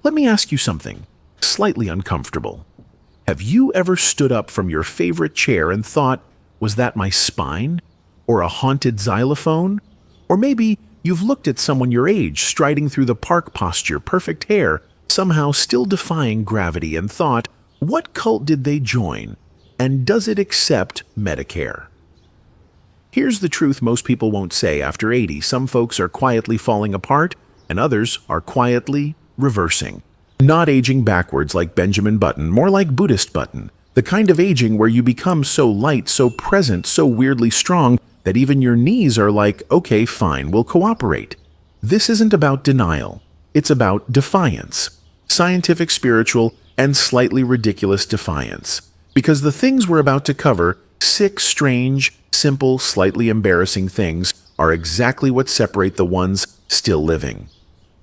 Let me ask you something slightly uncomfortable. Have you ever stood up from your favorite chair and thought, was that my spine? Or a haunted xylophone? Or maybe you've looked at someone your age striding through the park posture, perfect hair, somehow still defying gravity, and thought, what cult did they join? And does it accept Medicare? Here's the truth most people won't say after 80. Some folks are quietly falling apart, and others are quietly reversing. Not aging backwards like Benjamin Button, more like Buddhist Button. The kind of aging where you become so light, so present, so weirdly strong that even your knees are like, okay, fine, we'll cooperate. This isn't about denial. It's about defiance. Scientific, spiritual, and slightly ridiculous defiance. Because the things we're about to cover, 6 strange, simple, slightly embarrassing things, are exactly what separate the ones still living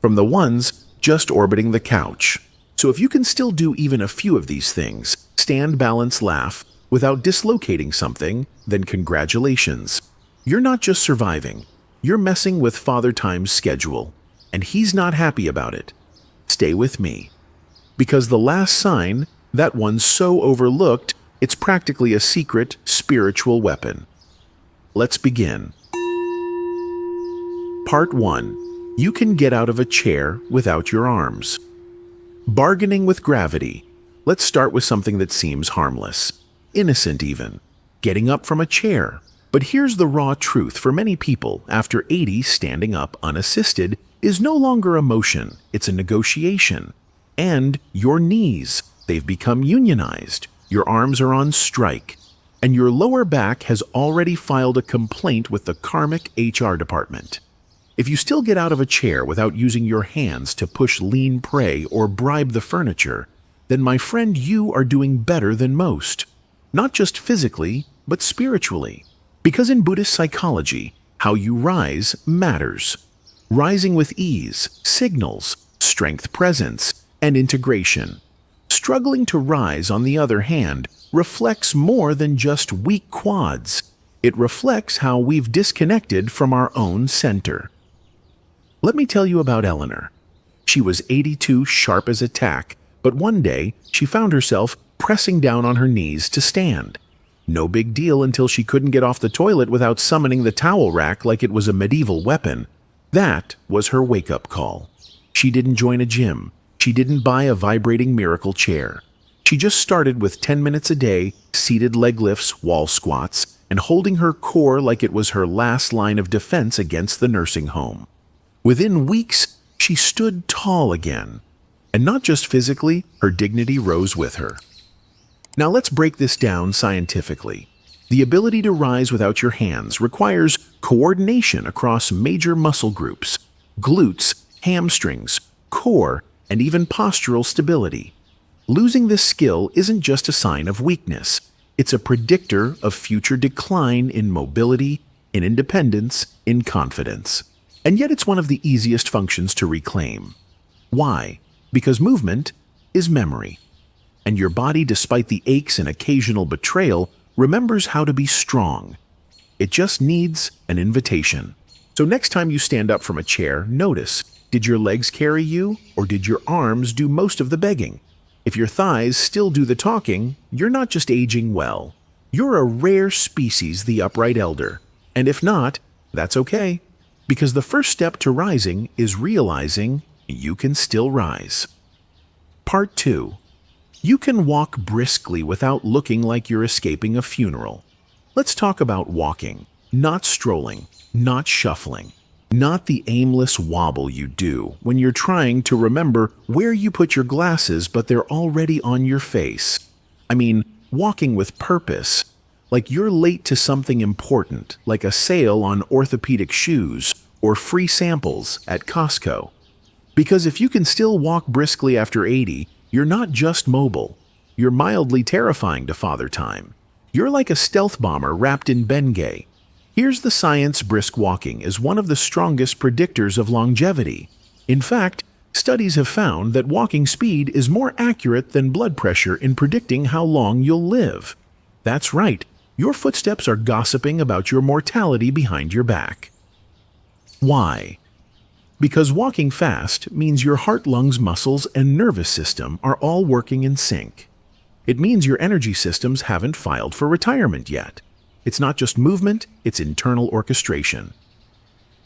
from the ones just orbiting the couch. So if you can still do even a few of these things, stand, balance, laugh, without dislocating something, then congratulations. You're not just surviving, you're messing with Father Time's schedule, and he's not happy about it. Stay with me. Because the last sign, that one so overlooked, it's practically a secret spiritual weapon. Let's begin. Part 1. You can get out of a chair without your arms. Bargaining with gravity. Let's start with something that seems harmless. Innocent even. Getting up from a chair. But here's the raw truth for many people. After 80, standing up unassisted is no longer a motion. It's a negotiation. And your knees, they've become unionized. Your arms are on strike. And your lower back has already filed a complaint with the karmic HR department. If you still get out of a chair without using your hands to push lean prey or bribe the furniture, then my friend, you are doing better than most. Not just physically, but spiritually. Because in Buddhist psychology, how you rise matters. Rising with ease signals strength, presence, and integration. Struggling to rise, on the other hand, reflects more than just weak quads. It reflects how we've disconnected from our own center. Let me tell you about Eleanor. She was 82, sharp as a tack, but one day she found herself pressing down on her knees to stand. No big deal until she couldn't get off the toilet without summoning the towel rack like it was a medieval weapon. That was her wake-up call. She didn't join a gym. She didn't buy a vibrating miracle chair. She just started with 10 minutes a day, seated leg lifts, wall squats, and holding her core like it was her last line of defense against the nursing home. Within weeks, she stood tall again. And not just physically, her dignity rose with her. Now let's break this down scientifically. The ability to rise without your hands requires coordination across major muscle groups, glutes, hamstrings, core, and even postural stability. Losing this skill isn't just a sign of weakness. It's a predictor of future decline in mobility, in independence, in confidence. And yet it's one of the easiest functions to reclaim. Why? Because movement is memory. And your body, despite the aches and occasional betrayal, remembers how to be strong. It just needs an invitation. So next time you stand up from a chair, notice, did your legs carry you, or did your arms do most of the begging? If your thighs still do the talking, you're not just aging well. You're a rare species, the upright elder. And if not, that's okay. Because the first step to rising is realizing you can still rise. Part 2. You can walk briskly without looking like you're escaping a funeral. Let's talk about walking, not strolling, not shuffling, not the aimless wobble you do when you're trying to remember where you put your glasses but they're already on your face. I mean, walking with purpose, like you're late to something important, like a sale on orthopedic shoes or free samples at Costco. Because if you can still walk briskly after 80, you're not just mobile. You're mildly terrifying to Father Time. You're like a stealth bomber wrapped in Bengay. Here's the science: brisk walking is one of the strongest predictors of longevity. In fact, studies have found that walking speed is more accurate than blood pressure in predicting how long you'll live. That's right, your footsteps are gossiping about your mortality behind your back. Why? Because walking fast means your heart, lungs, muscles, and nervous system are all working in sync. It means your energy systems haven't filed for retirement yet. It's not just movement, it's internal orchestration.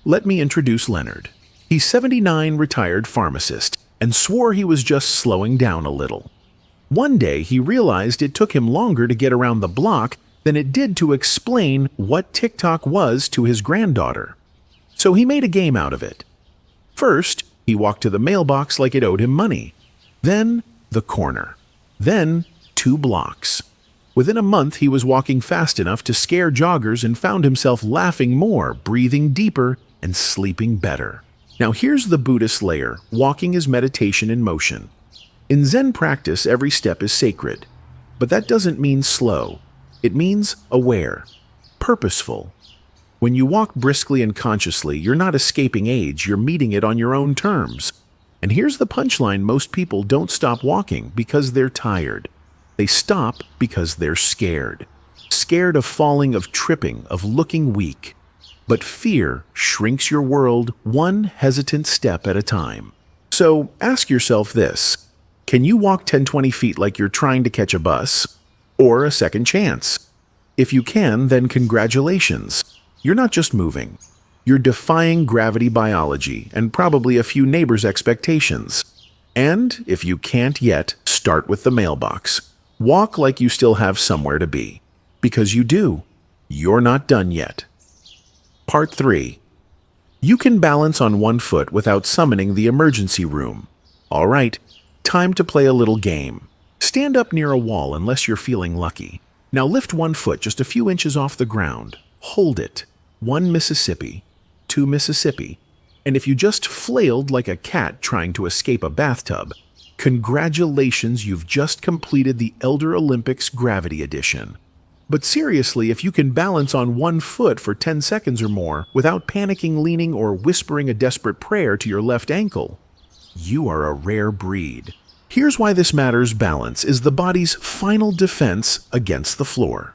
Let me introduce Leonard. He's 79, retired pharmacist, and swore he was just slowing down a little. One day he realized it took him longer to get around the block than it did to explain what TikTok was to his granddaughter. So he made a game out of it. First, he walked to the mailbox like it owed him money. Then, the corner. Then, 2 blocks. Within a month, he was walking fast enough to scare joggers and found himself laughing more, breathing deeper, and sleeping better. Now here's the Buddhist layer. Walking is meditation in motion. In Zen practice, every step is sacred. But that doesn't mean slow. It means aware, purposeful. When you walk briskly and consciously, you're not escaping age, you're meeting it on your own terms. And here's the punchline: most people don't stop walking because they're tired. They stop because they're scared. Scared of falling, of tripping, of looking weak. But fear shrinks your world one hesitant step at a time. So ask yourself this: can you walk 10-20 feet like you're trying to catch a bus? Or a second chance? If you can, then congratulations. You're not just moving. You're defying gravity biology and probably a few neighbors' expectations. And if you can't yet, start with the mailbox. Walk like you still have somewhere to be. Because you do. You're not done yet. Part 3. You can balance on one foot without summoning the emergency room. All right, time to play a little game. Stand up near a wall unless you're feeling lucky. Now lift one foot just a few inches off the ground. Hold it. 1 Mississippi, 2 Mississippi. And if you just flailed like a cat trying to escape a bathtub, congratulations, you've just completed the Elder Olympics Gravity Edition. But seriously, if you can balance on one foot for 10 seconds or more without panicking, leaning, or whispering a desperate prayer to your left ankle, you are a rare breed. Here's why this matters: balance is the body's final defense against the floor.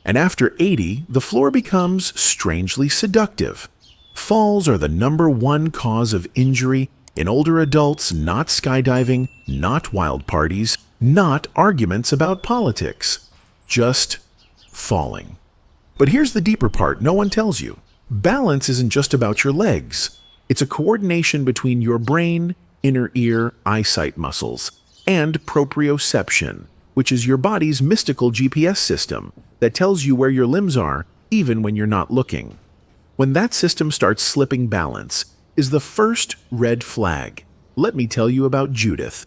And after 80, the floor becomes strangely seductive. Falls are the #1 cause of injury in older adults, not skydiving, not wild parties, not arguments about politics. Just falling. But here's the deeper part no one tells you. Balance isn't just about your legs. It's a coordination between your brain, inner ear, eyesight muscles, and proprioception, which is your body's mystical GPS system that tells you where your limbs are even when you're not looking. When that system starts slipping, balance is the first red flag. Let me tell you about Judith.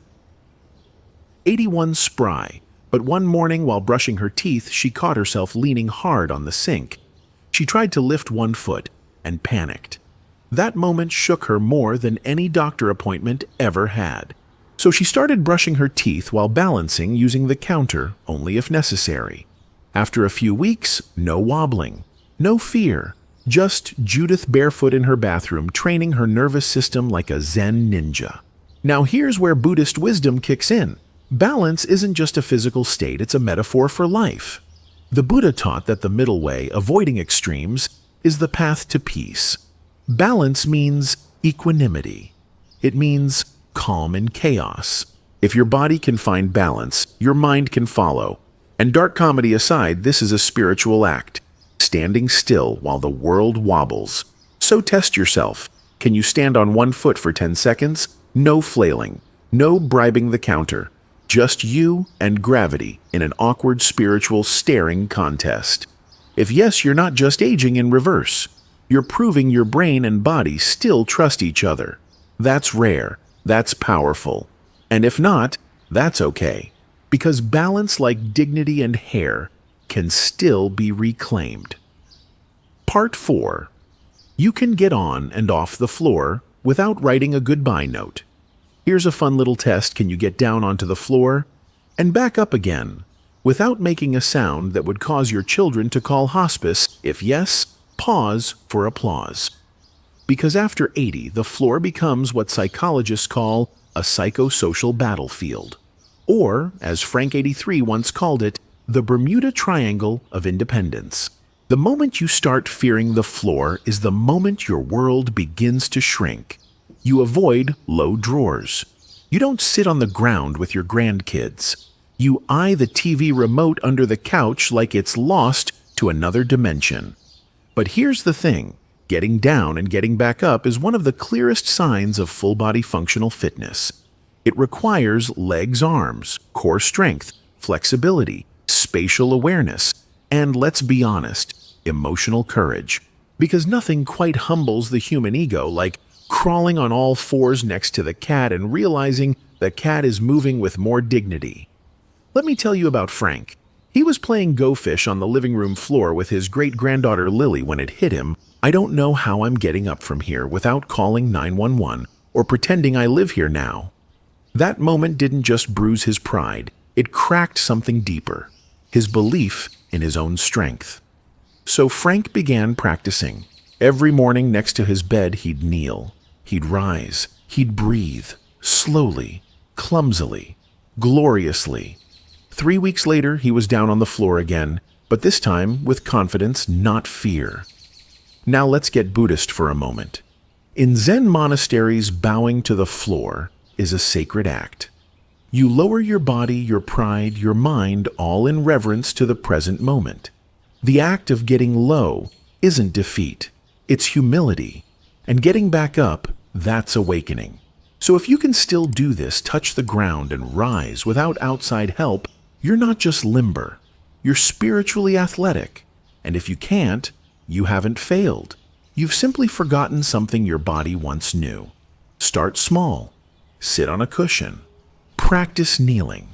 81, spry, but one morning while brushing her teeth, she caught herself leaning hard on the sink. She tried to lift one foot and panicked. That moment shook her more than any doctor appointment ever had. So she started brushing her teeth while balancing, using the counter only if necessary. After a few weeks, no wobbling, no fear, just Judith barefoot in her bathroom, training her nervous system like a Zen ninja. Now here's where Buddhist wisdom kicks in. Balance isn't just a physical state, it's a metaphor for life. The Buddha taught that the middle way, avoiding extremes, is the path to peace. Balance means equanimity. It means calm in chaos. If your body can find balance, your mind can follow. And dark comedy aside, this is a spiritual act, standing still while the world wobbles. So test yourself. Can you stand on one foot for 10 seconds? No flailing, no bribing the counter. Just you and gravity in an awkward spiritual staring contest. If yes, you're not just aging in reverse. You're proving your brain and body still trust each other. That's rare. That's powerful. And if not, that's okay. Because balance, like dignity and hair, can still be reclaimed. Part 4. You can get on and off the floor without writing a goodbye note. Here's a fun little test. Can you get down onto the floor and back up again without making a sound that would cause your children to call hospice? If yes, pause for applause. Because after 80, the floor becomes what psychologists call a psychosocial battlefield. Or, as Frank 83 once called it, the Bermuda Triangle of Independence. The moment you start fearing the floor is the moment your world begins to shrink. You avoid low drawers. You don't sit on the ground with your grandkids. You eye the TV remote under the couch like it's lost to another dimension. But here's the thing. Getting down and getting back up is one of the clearest signs of full-body functional fitness. It requires legs, arms, core strength, flexibility, spatial awareness, and let's be honest, emotional courage. Because nothing quite humbles the human ego like crawling on all fours next to the cat and realizing the cat is moving with more dignity. Let me tell you about Frank. He was playing Go Fish on the living room floor with his great-granddaughter Lily when it hit him. I don't know how I'm getting up from here without calling 911 or pretending I live here now. That moment didn't just bruise his pride, it cracked something deeper, his belief in his own strength. So Frank began practicing. Every morning next to his bed he'd kneel, he'd rise, he'd breathe, slowly, clumsily, gloriously. 3 weeks later he was down on the floor again, but this time with confidence, not fear. Now let's get Buddhist for a moment. In Zen monasteries, bowing to the floor is a sacred act. You lower your body, your pride, your mind, all in reverence to the present moment. The act of getting low isn't defeat, it's humility. And getting back up, that's awakening. So if you can still do this, touch the ground and rise without outside help, you're not just limber, you're spiritually athletic. And if you can't, you haven't failed. You've simply forgotten something your body once knew. Start small. Sit on a cushion. Practice kneeling.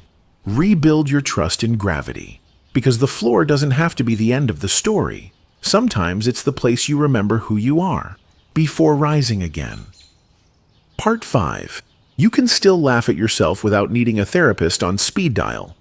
Rebuild your trust in gravity. Because the floor doesn't have to be the end of the story. Sometimes it's the place you remember who you are, before rising again. Part 5. You can still laugh at yourself without needing a therapist on speed dial.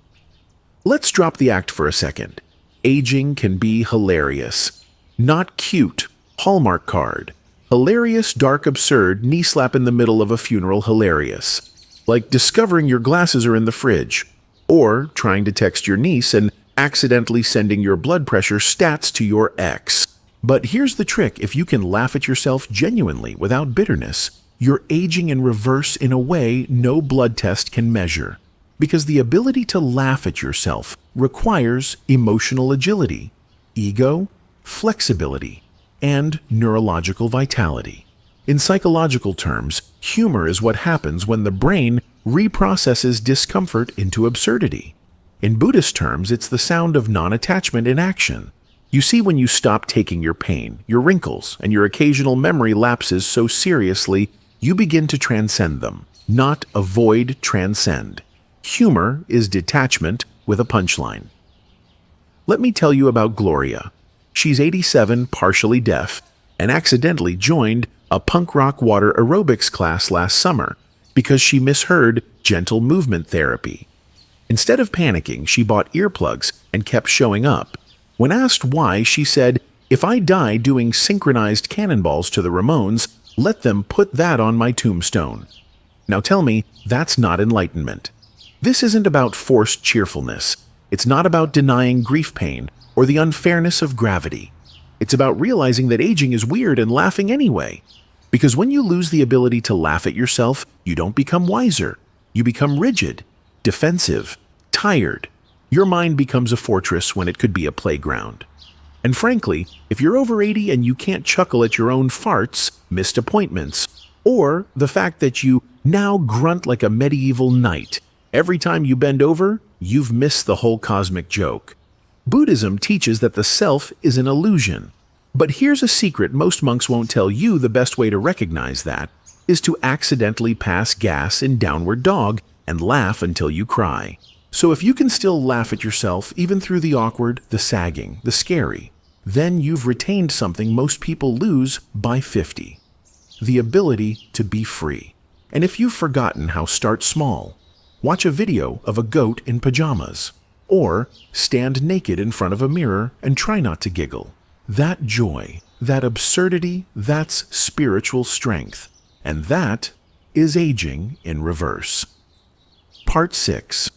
Let's drop the act for a second. Aging can be hilarious. Not cute, Hallmark card. Hilarious, dark, absurd, knee slap in the middle of a funeral hilarious. Like discovering your glasses are in the fridge. Or trying to text your niece and accidentally sending your blood pressure stats to your ex. But here's the trick, if you can laugh at yourself genuinely without bitterness, you're aging in reverse in a way no blood test can measure. Because the ability to laugh at yourself requires emotional agility, ego, flexibility, and neurological vitality. In psychological terms, humor is what happens when the brain reprocesses discomfort into absurdity. In Buddhist terms, it's the sound of non-attachment in action. You see, when you stop taking your pain, your wrinkles, and your occasional memory lapses so seriously, you begin to transcend them, not avoid, transcend. Humor is detachment with a punchline. Let me tell you about Gloria. She's 87, partially deaf, and accidentally joined a punk rock water aerobics class last summer because she misheard gentle movement therapy. Instead of panicking, she bought earplugs and kept showing up. When asked why, she said, "If I die doing synchronized cannonballs to the Ramones, let them put that on my tombstone." Now tell me, that's not enlightenment. This isn't about forced cheerfulness. It's not about denying grief pain or the unfairness of gravity. It's about realizing that aging is weird and laughing anyway. Because when you lose the ability to laugh at yourself, you don't become wiser. You become rigid, defensive, tired. Your mind becomes a fortress when it could be a playground. And frankly, if you're over 80 and you can't chuckle at your own farts, missed appointments, or the fact that you now grunt like a medieval knight every time you bend over, you've missed the whole cosmic joke. Buddhism teaches that the self is an illusion. But here's a secret most monks won't tell you. The best way to recognize that is to accidentally pass gas in downward dog and laugh until you cry. So if you can still laugh at yourself, even through the awkward, the sagging, the scary, then you've retained something most people lose by 50. The ability to be free. And if you've forgotten how, start small. Watch a video of a goat in pajamas. Or stand naked in front of a mirror and try not to giggle. That joy, that absurdity, that's spiritual strength. And that is aging in reverse. Part 6.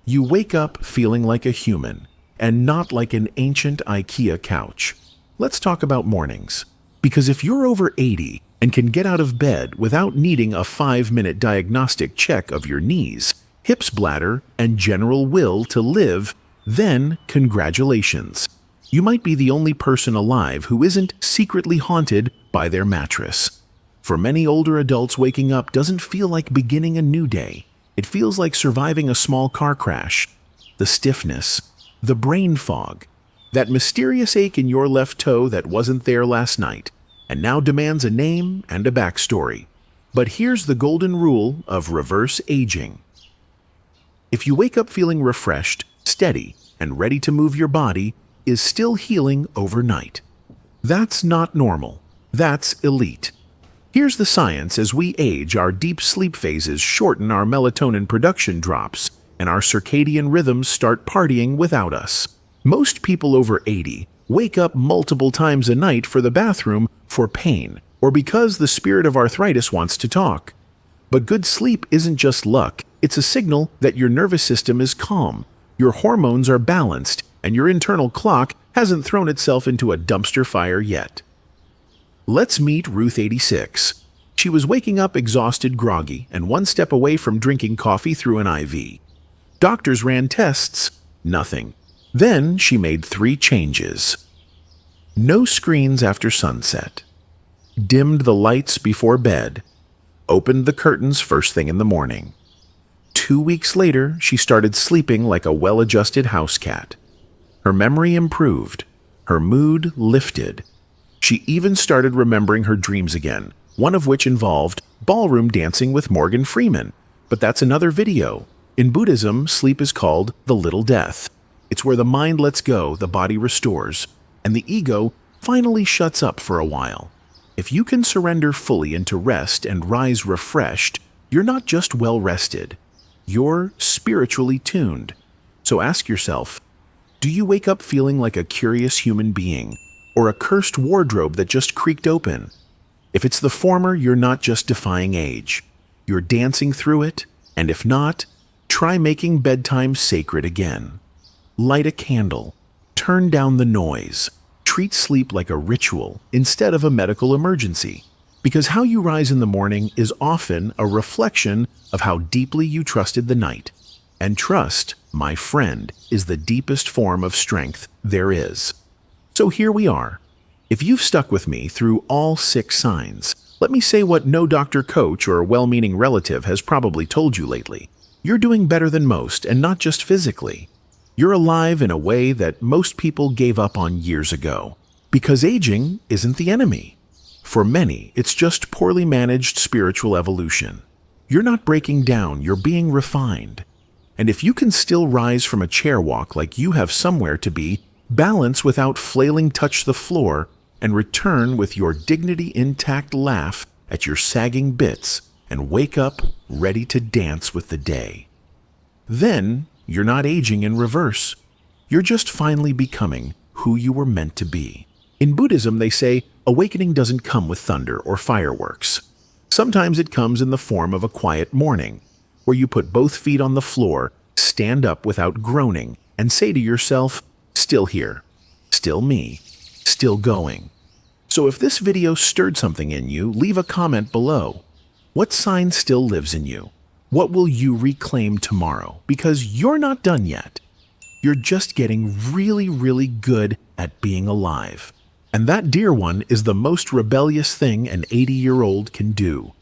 You wake up feeling like a human and not like an ancient IKEA couch. Let's talk about mornings. Because if you're over 80 and can get out of bed without needing a 5-minute diagnostic check of your knees, hips, bladder, and general will to live, then congratulations. You might be the only person alive who isn't secretly haunted by their mattress. For many older adults, waking up doesn't feel like beginning a new day. It feels like surviving a small car crash. The stiffness, the brain fog, that mysterious ache in your left toe that wasn't there last night and now demands a name and a backstory. But here's the golden rule of reverse aging. If you wake up feeling refreshed, steady, and ready to move, your body is still healing overnight. That's not normal. That's elite. Here's the science: as we age, our deep sleep phases shorten, our melatonin production drops, and our circadian rhythms start partying without us. Most people over 80 wake up multiple times a night for the bathroom, for pain, or because the spirit of arthritis wants to talk. But good sleep isn't just luck. It's a signal that your nervous system is calm, your hormones are balanced, and your internal clock hasn't thrown itself into a dumpster fire yet. Let's meet Ruth, 86. She was waking up exhausted, groggy, and one step away from drinking coffee through an IV. Doctors ran tests, nothing. Then she made 3 changes. No screens after sunset. Dimmed the lights before bed. Opened the curtains first thing in the morning. 2 weeks later, she started sleeping like a well-adjusted house cat. Her memory improved. Her mood lifted. She even started remembering her dreams again, one of which involved ballroom dancing with Morgan Freeman. But that's another video. In Buddhism, sleep is called the little death. It's where the mind lets go, the body restores, and the ego finally shuts up for a while. If you can surrender fully into rest and rise refreshed, you're not just well rested, you're spiritually tuned. So ask yourself, do you wake up feeling like a curious human being, or a cursed wardrobe that just creaked open? If it's the former, you're not just defying age, you're dancing through it. And if not, try making bedtime sacred again. Light a candle, turn down the noise, treat sleep like a ritual instead of a medical emergency. Because how you rise in the morning is often a reflection of how deeply you trusted the night. And trust, my friend, is the deepest form of strength there is. So here we are. If you've stuck with me through all 6 signs, let me say what no doctor, coach, or well-meaning relative has probably told you lately. You're doing better than most, and not just physically. You're alive in a way that most people gave up on years ago. Because aging isn't the enemy. For many, it's just poorly managed spiritual evolution. You're not breaking down, you're being refined. And if you can still rise from a chair walk like you have somewhere to be, balance without flailing, touch the floor, and return with your dignity intact, laugh at your sagging bits, and wake up ready to dance with the day, then you're not aging in reverse. You're just finally becoming who you were meant to be. In Buddhism, they say awakening doesn't come with thunder or fireworks. Sometimes it comes in the form of a quiet morning, where you put both feet on the floor, stand up without groaning, and say to yourself, still here, still me, still going. So if this video stirred something in you, leave a comment below. What sign still lives in you? What will you reclaim tomorrow? Because you're not done yet. You're just getting really, really good at being alive. And that, dear one, is the most rebellious thing an 80-year-old can do.